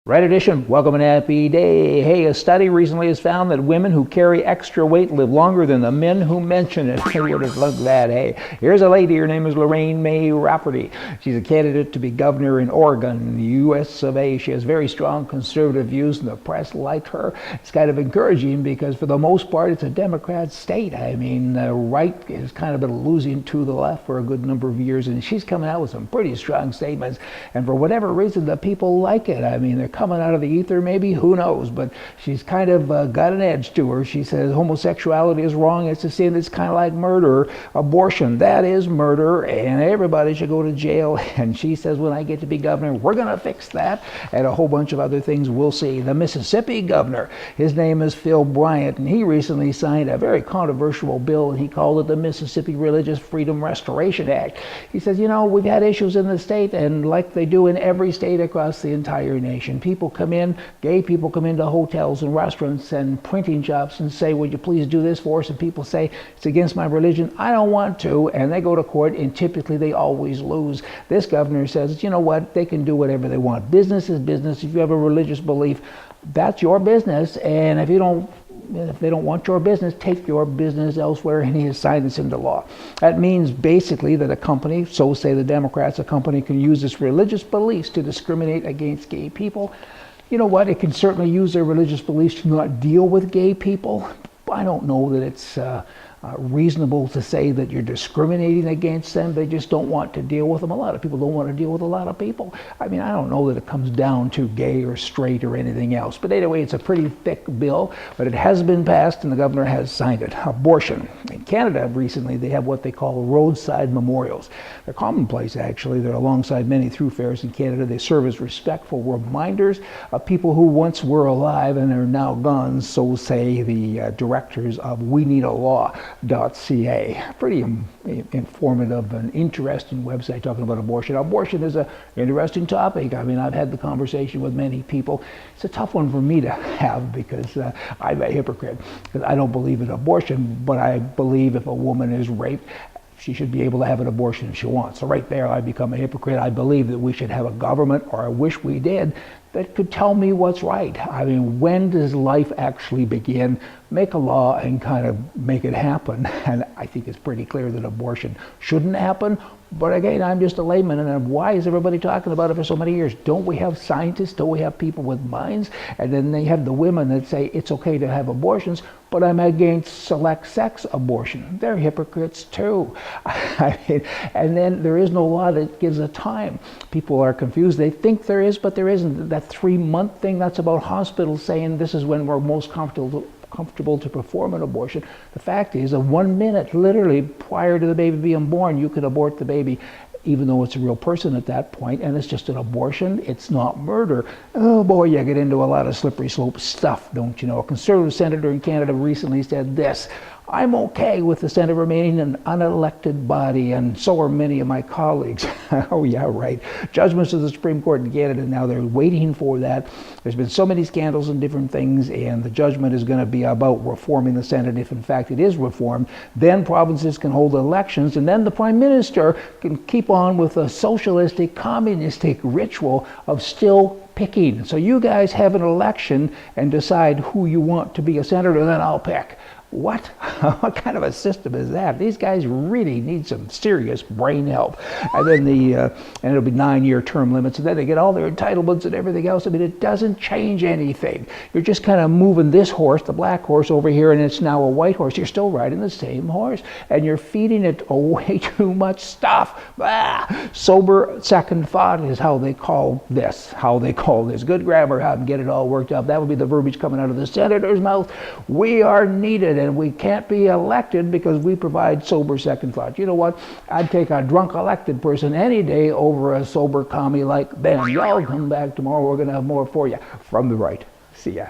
Right edition, welcome and happy day. Hey, a study recently has found that women who carry extra weight live longer than the men who mention it. Who would have loved that, hey? Here's a lady, her name is Lorraine Rafferty. She's a candidate to be governor in Oregon, the US of A. She has very strong conservative views and the press liked her. It's kind of encouraging because for the most part it's a Democrat state. I mean, the right has kind of been losing to the left for a good number of years, and she's coming out with some pretty strong statements, and for whatever reason the people like it. I mean, they're coming out of the ether, maybe, who knows, but she's kind of got an edge to her. She says homosexuality is wrong. It's a sin. It's kind of like murder. Abortion, that is murder, and everybody should go to jail. And she says, when I get to be governor, we're going to fix that, and a whole bunch of other things we'll see. The Mississippi governor, his name is Phil Bryant, and he recently signed a very controversial bill, and he called it the Mississippi Religious Freedom Restoration Act. He says, you know, we've had issues in the state, and like they do in every state across the entire nation, people come in, gay people come into hotels and restaurants and printing shops and say, would you please do this for us? And people say, it's against my religion, I don't want to, and they go to court, and typically they always lose. This governor says, you know what, they can do whatever they want. Business is business. If you have a religious belief, that's your business, and if they don't want your business, take your business elsewhere, and he has signed this into law. That means basically that a company, so say the Democrats, a company can use its religious beliefs to discriminate against gay people. You know what, it can certainly use their religious beliefs to not deal with gay people. I don't know that it's reasonable to say that you're discriminating against them. They just don't want to deal with them. A lot of people don't want to deal with a lot of people. I mean, I don't know that it comes down to gay or straight or anything else. But anyway, it's a pretty thick bill, but it has been passed and the governor has signed it. Abortion. In Canada recently, they have what they call roadside memorials. They're commonplace, actually. They're alongside many thoroughfares in Canada. They serve as respectful reminders of people who once were alive and are now gone, so say the directors of We Need a Law.ca. Pretty informative and interesting website talking about abortion. Abortion is an interesting topic. I mean, I've had the conversation with many people. It's a tough one for me to have because I'm a hypocrite. Because I don't believe in abortion, but I believe if a woman is raped, she should be able to have an abortion if she wants. So right there, I become a hypocrite. I believe that we should have a government, or I wish we did, that could tell me what's right. I mean, when does life actually begin? Make a law and kind of make it happen. And I think it's pretty clear that abortion shouldn't happen. But again, I'm just a layman, and why is everybody talking about it for so many years? Don't we have scientists? Don't we have people with minds? And then they have the women that say it's okay to have abortions, but I'm against select sex abortion. They're hypocrites too. I mean, and then there is no law that gives a time. People are confused. They think there is, but there isn't. That 3-month thing, that's about hospitals saying this is when we're most comfortable to perform an abortion. The fact is that 1 minute, literally prior to the baby being born, you could abort the baby, even though it's a real person at that point, and it's just an abortion. It's not murder. Oh boy, you get into a lot of slippery slope stuff, don't you know? A conservative senator in Canada recently said this: I'm okay with the Senate remaining an unelected body, and so are many of my colleagues. Oh yeah, right. Judgments of the Supreme Court in Canada now, they're waiting for that. There's been so many scandals and different things, and the judgment is going to be about reforming the Senate. If in fact it is reformed, then provinces can hold elections, and then the Prime Minister can keep on with a socialistic, communistic ritual of still picking. So you guys have an election and decide who you want to be a senator, then I'll pick. What? What kind of a system is that? These guys really need some serious brain help. And then and it'll be 9-year term limits, and then they get all their entitlements and everything else. I mean, it doesn't change anything. You're just kind of moving this horse, the black horse, over here, and it's now a white horse. You're still riding the same horse, and you're feeding it way too much stuff. Sober second thought is how they call this. Good grammar, how to get it all worked up. That would be the verbiage coming out of the senator's mouth. We are needed, and we can't be elected because we provide sober second thought. You know what? I'd take a drunk elected person any day over a sober commie like them. Y'all come back tomorrow. We're going to have more for you from the right. See ya.